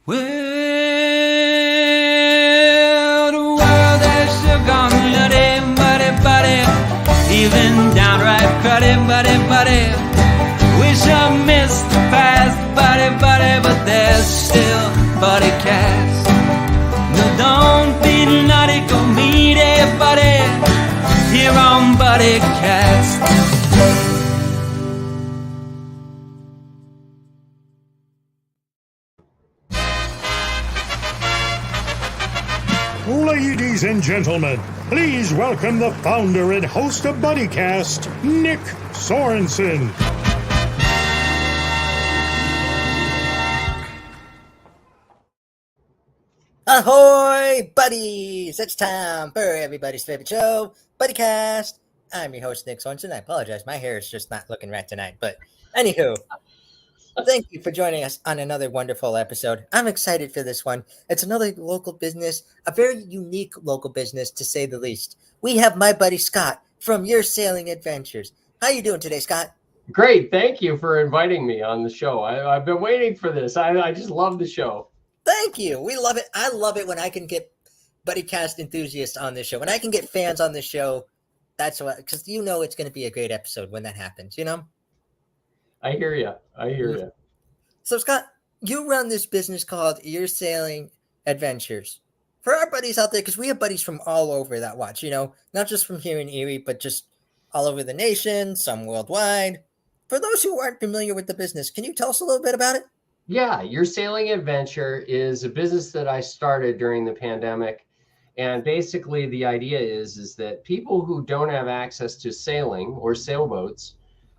Well, the world has sure gone nutty, buddy, even downright cruddy, buddy. Wish I missed the past, buddy, but there's still Buddycast. No, don't be naughty, go meet buddy, here on Buddycast. Ladies and gentlemen, please welcome the founder and host of Buddycast, Nick Sorensen. Ahoy, buddies! It's time for everybody's favorite show, Buddycast. I'm your host, Nick Sorensen. I apologize, my hair is just not looking right tonight. But anywho, thank you for joining us on another wonderful episode. I'm excited for this one. It's another local business, a very unique local business, to say the least. We have my buddy Scott from Your Sailing Adventures. How you doing today, Scott? Great. Thank you for inviting me on the show. I've been waiting for this. I just love the show. Thank you. We love it. I love it when I can get Buddycast enthusiasts on this show. When I can get fans on the show, that's what, because you know it's going to be a great episode when that happens, you know? I hear you. So, Scott, you run this business called Your Sailing Adventures. For our buddies out there, because we have buddies from all over that watch, you know, not just from here in Erie, but just all over the nation, some worldwide. For those who aren't familiar with the business, can you tell us a little bit about it? Yeah, Your Sailing Adventure is a business that I started during the pandemic. And basically the idea is that people who don't have access to sailing or sailboats,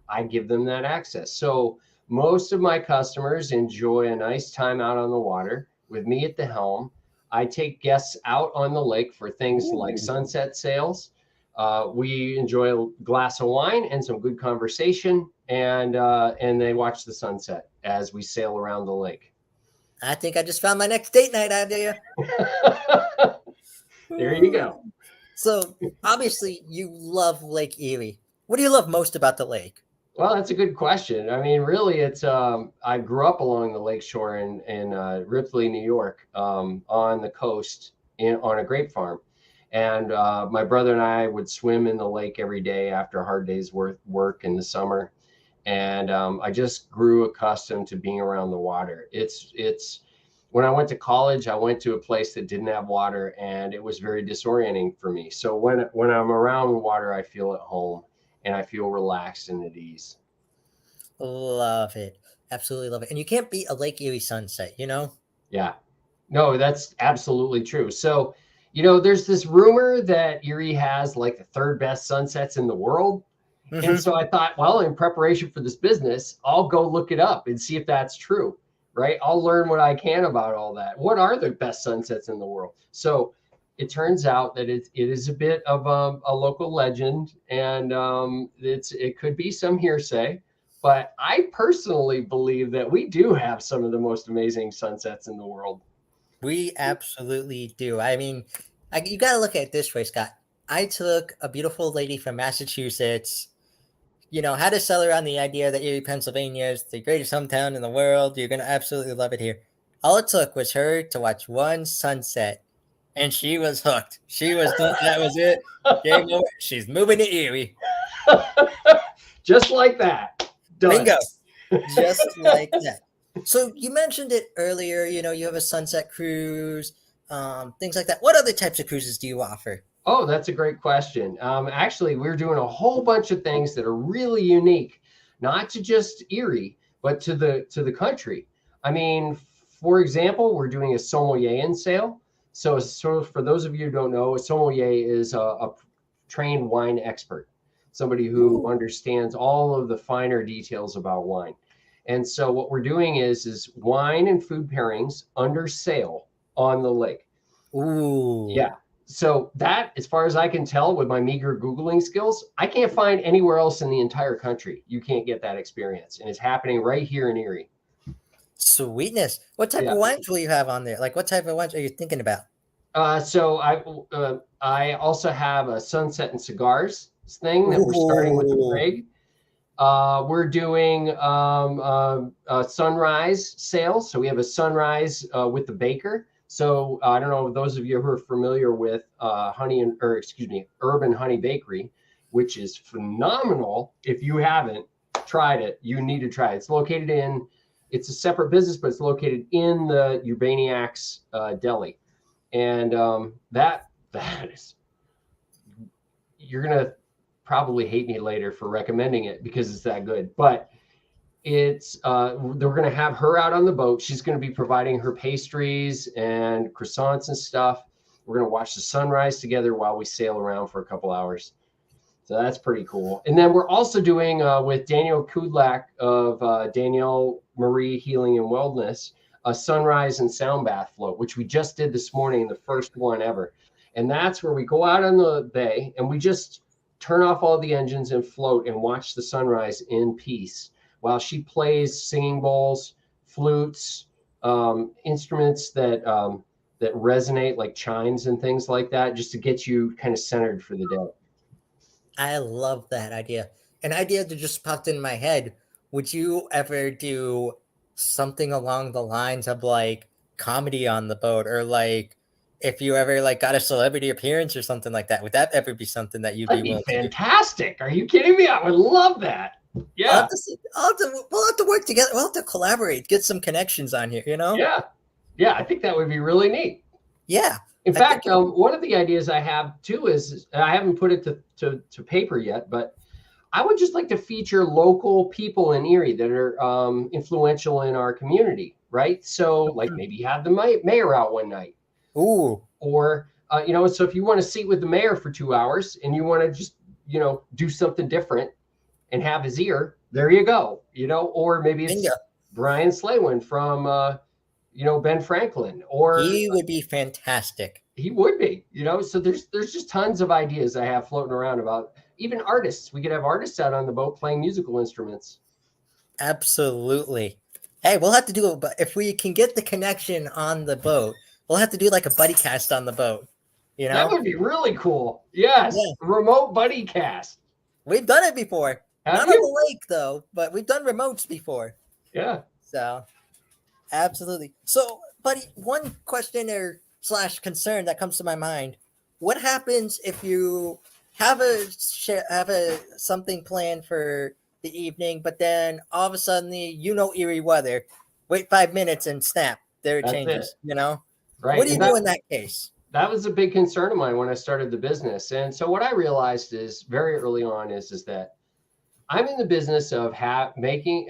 I give them that access. So most of my customers enjoy a nice time out on the water with me at the helm. I take guests out on the lake for things like sunset sails. We enjoy a glass of wine and some good conversation, and they watch the sunset as we sail around the lake. I think I just found my next date night idea. There you go. So obviously you love Lake Erie. What do you love most about the lake? Well, that's a good question. I mean, really, it's I grew up along the lakeshore in Ripley, New York, on the coast on a grape farm. And my brother and I would swim in the lake every day after a hard day's work in the summer. And I just grew accustomed to being around the water. It's when I went to college, I went to a place that didn't have water, and it was very disorienting for me. So when I'm around the water, I feel at home and I feel relaxed and at ease. Love it. Absolutely love it. And you can't beat a Lake Erie sunset, you know? Yeah. No, that's absolutely true. So, you know, there's this rumor that Erie has like the third best sunsets in the world. Mm-hmm. And so I thought, well, in preparation for this business, I'll go look it up and see if that's true, right? I'll learn what I can about all that. What are the best sunsets in the world? So it turns out that it is a bit of a local legend, and it could be some hearsay, but I personally believe that we do have some of the most amazing sunsets in the world. We absolutely do. I mean, you got to look at it this way, Scott. I took a beautiful lady from Massachusetts, you know, had to sell her on the idea that Erie, Pennsylvania is the greatest hometown in the world. You're going to absolutely love it here. All it took was her to watch one sunset, and she was hooked. That was it. Game over. She's moving to Erie. Just like that. Done. Bingo. Just like that. So you mentioned it earlier, you know, you have a sunset cruise, things like that. What other types of cruises do you offer? Oh, that's a great question. Actually, we're doing a whole bunch of things that are really unique, not to just Erie, but to the country. I mean, for example, we're doing a sommelier sale. So for those of you who don't know, a sommelier is a trained wine expert, somebody who understands all of the finer details about wine. And so what we're doing is wine and food pairings under sail on the lake. Ooh. Yeah. So that, as far as I can tell with my meager Googling skills, I can't find anywhere else in the entire country. You can't get that experience. And it's happening right here in Erie. Sweetness. What type of wines will you have on there? Like, what type of wines are you thinking about? So I also have a sunset and cigars thing that we're starting with the Presque. We're doing a sunrise sale. So we have a sunrise with the baker. So I don't know, those of you who are familiar with Urban Honey Bakery, which is phenomenal. If you haven't tried it, you need to try it. It's a separate business, but it's located in the Urbaniacs Deli. And that is, you're going to probably hate me later for recommending it because it's that good, but it's we're going to have her out on the boat. She's going to be providing her pastries and croissants and stuff. We're going to watch the sunrise together while we sail around for a couple hours. So that's pretty cool. And then we're also doing with Danielle Kudlak of Danielle Marie Healing and Wellness, a sunrise and sound bath float, which we just did this morning, the first one ever. And that's where we go out on the bay and we just turn off all the engines and float and watch the sunrise in peace while she plays singing bowls, flutes, instruments that resonate like chimes and things like that, just to get you kind of centered for the day. I love that idea. An idea that just popped in my head. Would you ever do something along the lines of like comedy on the boat, or like if you ever like got a celebrity appearance or something like that? Would that ever be something that you'd be willing to do? Fantastic. Are you kidding me? I would love that. Yeah. We'll have to work together. We'll have to collaborate, get some connections on here, you know? Yeah. Yeah. I think that would be really neat. Yeah. In fact, one of the ideas I have too is, I haven't put it to paper yet, but I would just like to feature local people in Erie that are influential in our community, right? So like maybe have the mayor out one night. Ooh. Or, so if you want to sit with the mayor for 2 hours and you want to just, do something different and have his ear, there you go, or maybe it's Brian Slaywin from, Ben Franklin, or he would be fantastic. He would be, so there's just tons of ideas I have floating around about even artists. We could have artists out on the boat playing musical instruments. Absolutely. Hey, we'll have to do it, but if we can get the connection on the boat, we'll have to do like a Buddycast on the boat. That would be really cool. Yes. Yeah. Remote Buddycast. We've done it before. Not on the lake though, but we've done remotes before. Yeah. So absolutely. So, Buddy, one question or / concern that comes to my mind: what happens if you have something planned for the evening, but then all of a sudden Erie weather, wait 5 minutes and snap, there it changes. Right. What do you do in that case? That was a big concern of mine when I started the business. And so what I realized is very early on is that I'm in the business of making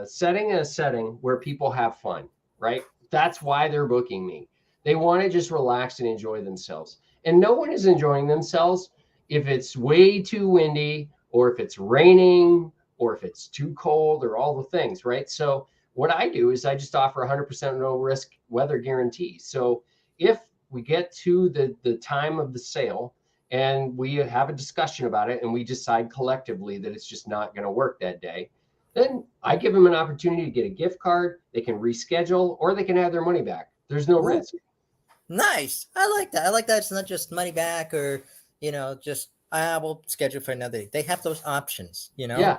setting a setting where people have fun, right? That's why they're booking me. They want to just relax and enjoy themselves. And no one is enjoying themselves if it's way too windy, or if it's raining, or if it's too cold, or all the things, right? So what I do is I just offer 100% no risk weather guarantee. So if we get to the time of the sale and we have a discussion about it and we decide collectively that it's just not going to work that day, then I give them an opportunity to get a gift card. They can reschedule, or they can have their money back. There's no risk. Nice. I like that. It's not just money back, or, just we'll schedule for another day. They have those options, Yeah.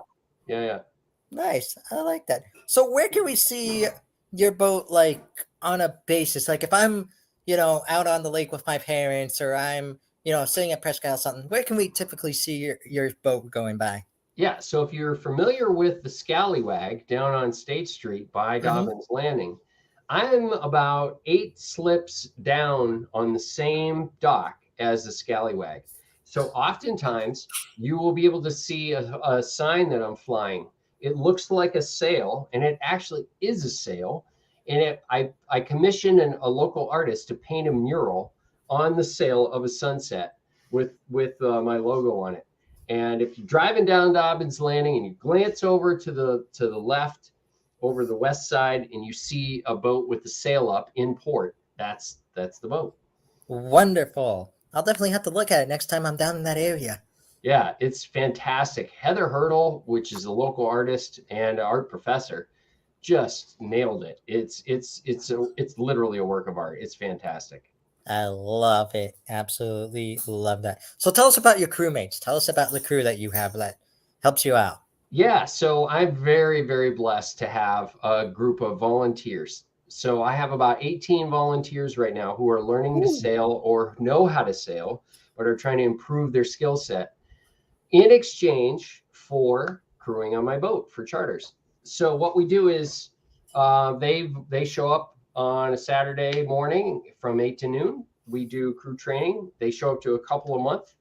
Nice. I like that. So where can we see your boat, like on a basis? Like if I'm, out on the lake with my parents, or I'm, sitting at Presque or something, where can we typically see your boat going by? Yeah. So if you're familiar with the Scallywag down on State Street by Dobbins Landing, I'm about 8 slips down on the same dock as the Scallywag. So oftentimes you will be able to see a sign that I'm flying. It looks like a sail, and it actually is a sail. And I commissioned a local artist to paint a mural on the sail of a sunset with my logo on it. And if you're driving down Dobbins Landing and you glance over to the left, over the west side, and you see a boat with the sail up in port, that's the boat. Wonderful. I'll definitely have to look at it next time I'm down in that area. Yeah, it's fantastic. Heather Hurdle, which is a local artist and art professor, just nailed it. It's literally a work of art. It's fantastic. I love it. Absolutely love that. So tell us about your crewmates. Tell us about the crew that you have that helps you out. Yeah, so I'm very, very blessed to have a group of volunteers. So I have about 18 volunteers right now who are learning to Ooh. sail or know how to sail, but are trying to improve their skill set in exchange for crewing on my boat for charters. So what we do is they show up on a Saturday morning from 8 to noon. We do crew training. They show up to a couple a month,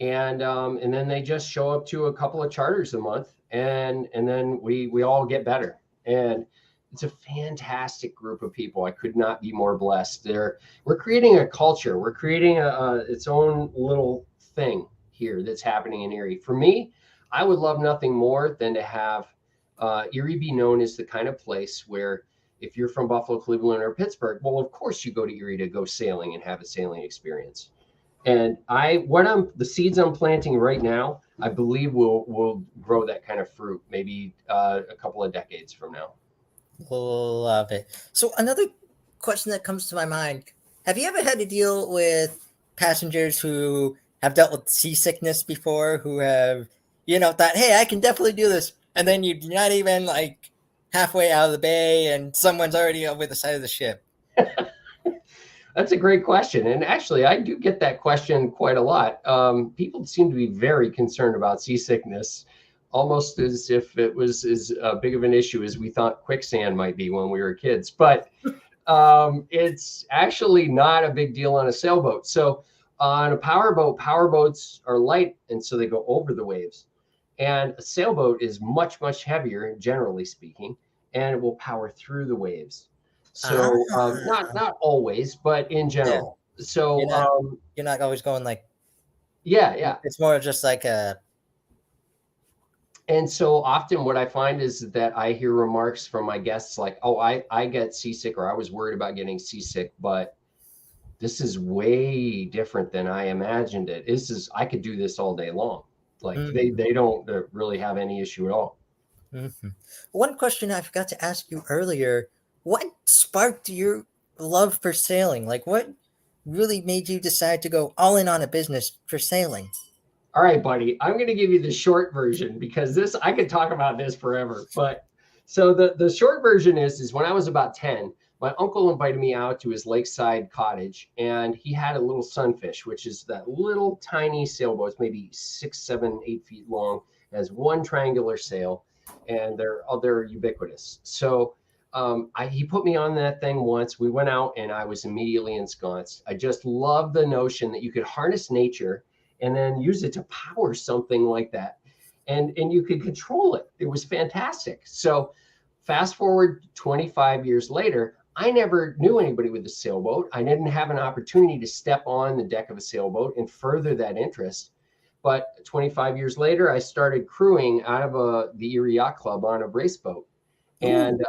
and then they just show up to a couple of charters a month, and then we all get better. And it's a fantastic group of people. I could not be more blessed. We're creating a culture. We're creating its own little thing here that's happening in Erie. For me, I would love nothing more than to have Erie be known as the kind of place where if you're from Buffalo, Cleveland, or Pittsburgh, well, of course you go to Erie to go sailing and have a sailing experience. And the seeds I'm planting right now, I believe will grow that kind of fruit maybe a couple of decades from now. Love it. So another question that comes to my mind: have you ever had to deal with passengers who have dealt with seasickness before, who have, thought, hey, I can definitely do this, and then you're not even like halfway out of the bay and someone's already over the side of the ship? That's a great question. And actually, I do get that question quite a lot. People seem to be very concerned about seasickness, almost as if it was as big of an issue as we thought quicksand might be when we were kids. But it's actually not a big deal on a sailboat. So on a powerboat, powerboats are light, and so they go over the waves. And a sailboat is much, much heavier, generally speaking, and it will power through the waves. So not always, but in general. Yeah. So you're not always going like, yeah. It's more just like a. And so often what I find is that I hear remarks from my guests like, oh, I get seasick, or I was worried about getting seasick, but this is way different than I imagined it. I could do this all day long. Like they don't really have any issue at all. Mm-hmm. One question I forgot to ask you earlier: what sparked your love for sailing? Like, what really made you decide to go all in on a business for sailing? All right, buddy, I'm going to give you the short version because I could talk about this forever. But so the short version is when I was about 10, my uncle invited me out to his lakeside cottage, and he had a little sunfish, which is that little tiny sailboat. It's maybe 6, 7, 8 feet long. It has one triangular sail, and they're ubiquitous. So he put me on that thing once. We went out, and I was immediately ensconced. I just love the notion that you could harness nature and then use it to power something like that. And you could control it. It was fantastic. So fast forward 25 years later, I never knew anybody with a sailboat. I didn't have an opportunity to step on the deck of a sailboat and further that interest. But 25 years later, I started crewing out of the Erie Yacht Club on a race boat. And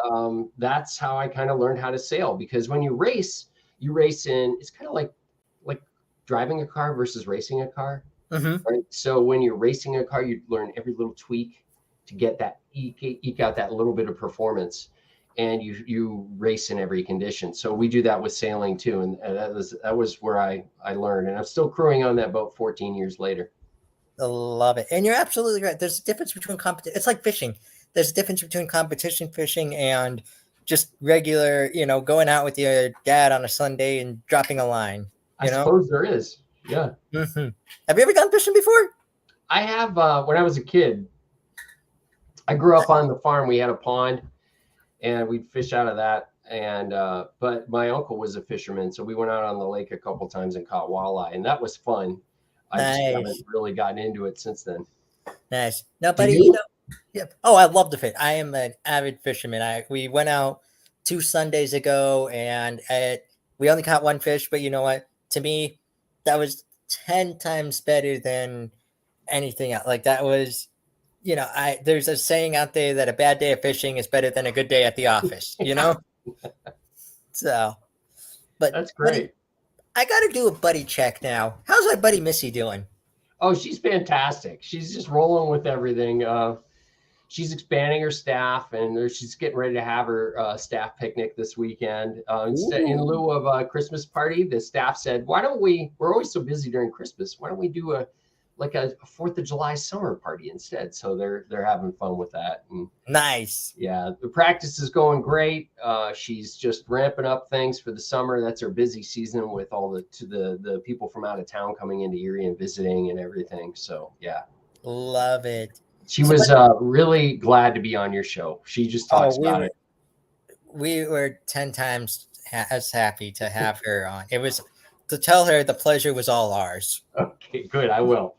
that's how I kind of learned how to sail, because when you race in, it's kind of like driving a car versus racing a car. Mm-hmm. Right? So when you're racing a car, you learn every little tweak to get that eke out that little bit of performance, and you race in every condition. So we do that with sailing too, and that was where I learned, and I'm still crewing on that boat 14 years later. I love it. And you're absolutely right. There's a difference between competition. It's like fishing. There's a difference between competition fishing and just regular, going out with your dad on a Sunday and dropping a line. I suppose there is. Yeah. Mm-hmm. Have you ever gone fishing before? I have. When I was a kid, I grew up on the farm. We had a pond, and we'd fish out of that. And but my uncle was a fisherman, so we went out on the lake a couple times and caught walleye, and that was fun. I just haven't really gotten into it since then. Nice. Now, buddy, yeah. Oh, I love to fish. I am an avid fisherman. We went out 2 Sundays ago, and we only caught one fish, but you know what? To me, that was 10 times better than anything else. Like, that was, there's a saying out there that a bad day of fishing is better than a good day at the office, So, but that's great. Buddy, I got to do a buddy check now. How's my buddy Missy doing? Oh, she's fantastic. She's just rolling with everything. She's expanding her staff, and she's getting ready to have her staff picnic this weekend. In lieu of a Christmas party, the staff said, we're always so busy during Christmas. Why don't we do like a 4th of July summer party instead. So they're having fun with that. And Nice. yeah, the practice is going great. She's just ramping up things for the summer. That's her busy season with all the people from out of town coming into Erie and visiting and everything. So yeah, Love it. she was really glad to be on your show. She just talks about it. We were 10 times as happy to have her on. It was to tell her the pleasure was all ours. Okay, good. I will.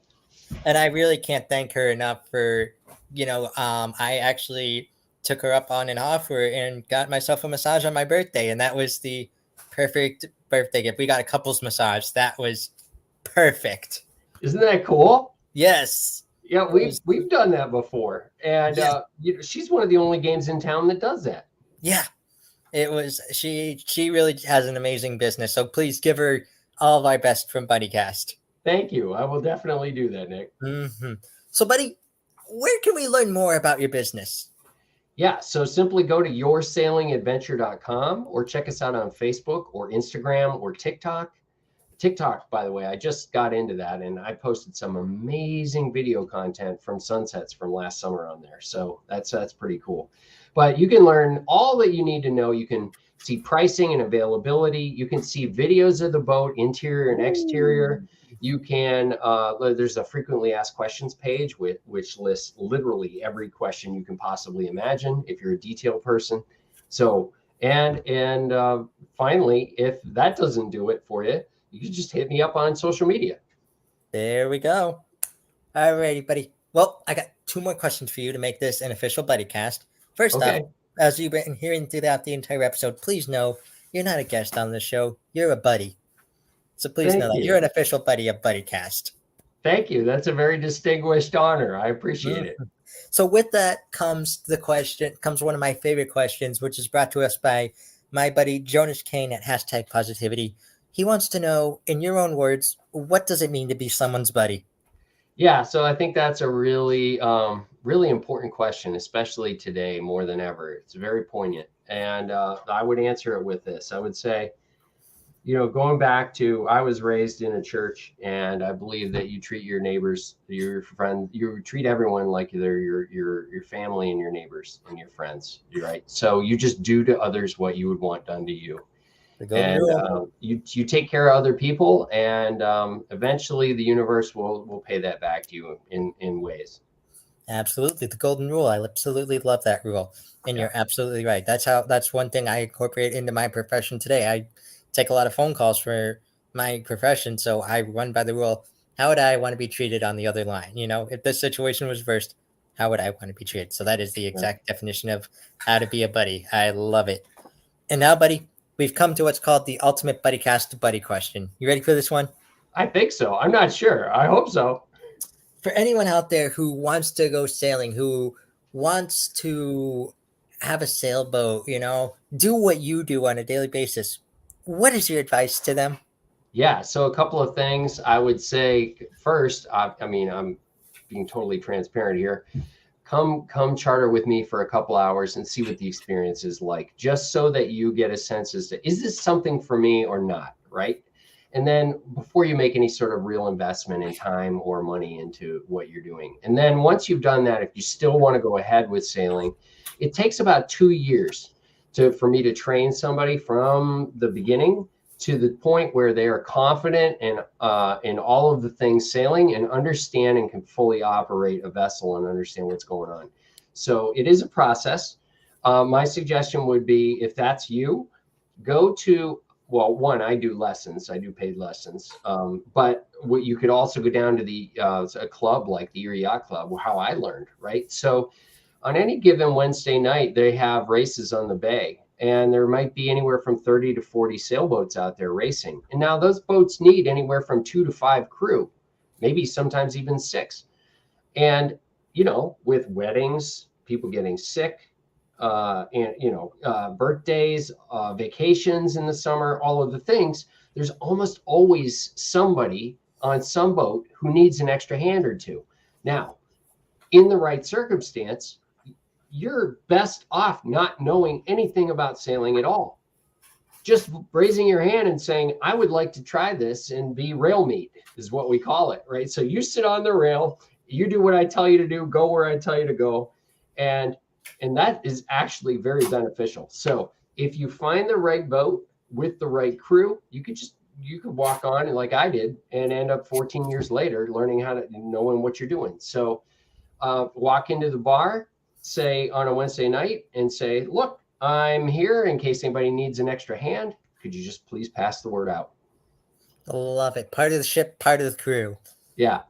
And I really can't thank her enough for, I actually took her up on an offer and got myself a massage on my birthday. And that was the perfect birthday gift. We got a couples massage. That was perfect. Isn't that cool? Yes. Yeah, we've done that before. And she's one of the only games in town that does that. Yeah. It was, she really has an amazing business. So please give her all of our best from Buddycast. Thank you. I will definitely do that, Nick. Mm-hmm. So, Buddy, where can we learn more about your business? Yeah, so simply go to yoursailingadventure.com or check us out on Facebook or Instagram or TikTok. TikTok, by the way, I just got into that and I posted some amazing video content from sunsets from last summer on there. So that's pretty cool. But you can learn all that you need to know. You can see pricing and availability. You can see videos of the boat, interior and exterior. You can, there's a frequently asked questions page which lists literally every question you can possibly imagine if you're a detail person. So, and finally, if that doesn't do it for you, you can just hit me up on social media. There we go. All righty, buddy. Well, I got 2 more questions for you to make this an official Buddycast. First up, as you've been hearing throughout the entire episode, please know you're not a guest on the show. You're a buddy. So please know that you're an official buddy of Buddycast. Thank you. That's a very distinguished honor. I appreciate it. So with that comes one of my favorite questions, which is brought to us by my buddy Jonas Kane at #Positivity. He wants to know, in your own words, what does it mean to be someone's buddy? Yeah, so I think that's a really, really important question, especially today more than ever. It's very poignant. And I would answer it with this. I would say, going back to, I was raised in a church, and I believe that you treat your neighbors, your friends, you treat everyone like they're your family and your neighbors and your friends, right? So you just do to others what you would want done to you. And you take care of other people, and eventually the universe will pay that back to you in ways. Absolutely. The golden rule. I absolutely love that rule. And you're absolutely right. That's one thing I incorporate into my profession today. I take a lot of phone calls for my profession. So I run by the rule. How would I want to be treated on the other line? If this situation was reversed, how would I want to be treated? So that is the exact definition of how to be a buddy. I love it. And now, buddy, we've come to what's called the ultimate Buddycast buddy question. You ready for this one? I think so. I'm not sure. I hope so. For anyone out there who wants to go sailing, who wants to have a sailboat, do what you do on a daily basis, what is your advice to them? Yeah, so a couple of things I would say. First, I'm being totally transparent here. Come charter with me for a couple hours and see what the experience is like, just so that you get a sense as to, is this something for me or not, right? And then before you make any sort of real investment in time or money into what you're doing. And then once you've done that, if you still want to go ahead with sailing, it takes about 2 years for me to train somebody from the beginning to the point where they are confident in all of the things sailing and understand and can fully operate a vessel and understand what's going on. So it is a process. My suggestion would be, if that's you, go to, well, one, I do lessons. I do paid lessons. But what you could also go down to a club like the Erie Yacht Club, how I learned, right? So on any given Wednesday night, they have races on the bay. And there might be anywhere from 30 to 40 sailboats out there racing. And now those boats need anywhere from 2 to 5 crew, maybe sometimes even 6. And, with weddings, people getting sick, birthdays, vacations in the summer, all of the things, there's almost always somebody on some boat who needs an extra hand or two. Now, in the right circumstance, you're best off not knowing anything about sailing at all. just raising your hand and saying, I would like to try this and be rail meat is what we call it, right? So you sit on the rail, you do what I tell you to do, go where I tell you to go. And that is actually very beneficial. So if you find the right boat with the right crew, you could walk on like I did and end up 14 years later learning how to knowing what you're doing. So walk into the bar, say on a Wednesday night and say, look, I'm here in case anybody needs an extra hand. Could you just please pass the word out? Love it. Part of the ship, part of the crew. Yeah.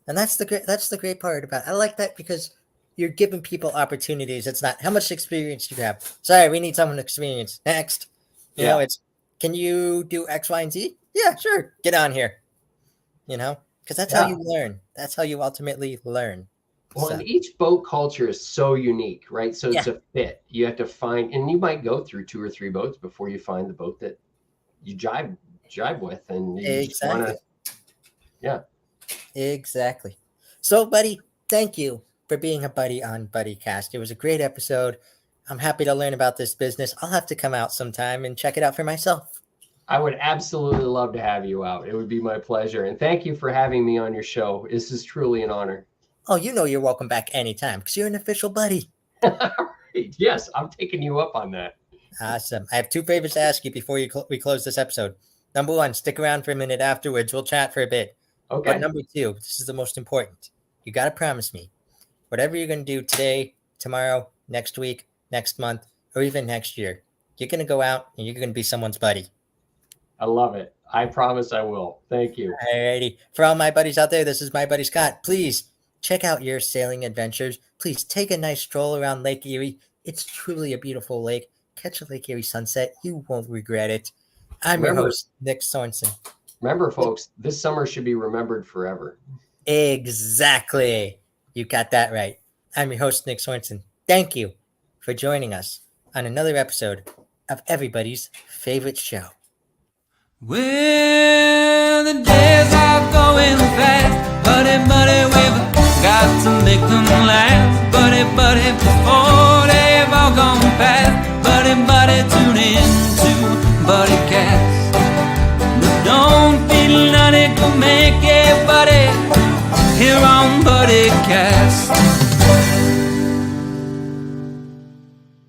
And that's the great part about it. I like that because you're giving people opportunities. It's not how much experience do you have. Sorry, we need someone experienced. Next. You know, it's can you do X, Y, and Z? Yeah, sure. Get on here. You know, because that's how you learn. That's how you ultimately learn. Well, and each boat culture is so unique, right? So it's a fit. You have to find, and you might go through 2 or 3 boats before you find the boat that you jive with, and you just want to, Exactly. So, buddy, thank you for being a buddy on Buddycast. It was a great episode. I'm happy to learn about this business. I'll have to come out sometime and check it out for myself. I would absolutely love to have you out. It would be my pleasure. And thank you for having me on your show. This is truly an honor. Oh, you know you're welcome back anytime because you're an official buddy. Right. Yes, I'm taking you up on that. Awesome. I have 2 favors to ask you before we close this episode. Number 1, stick around for a minute afterwards. We'll chat for a bit. Okay. But number 2, this is the most important. You got to promise me, whatever you're going to do today, tomorrow, next week, next month, or even next year, you're going to go out and you're going to be someone's buddy. I love it. I promise I will. Thank you. Alrighty. For all my buddies out there, this is my buddy Scott. Please check out your sailing adventures. Please take a nice stroll around Lake Erie. It's truly a beautiful lake. Catch a Lake Erie sunset. You won't regret it. I'm your host, Nick Sorensen. Remember, folks, this summer should be remembered forever. Exactly. You got that right. I'm your host, Nick Sorensen. Thank you for joining us on another episode of everybody's favorite show. Well, the days are going fast, buddy, we've got to make them last, buddy, before they've all gone past, buddy, tune in to Buddycast. But don't feel none, go make it, buddy, here on Buddycast.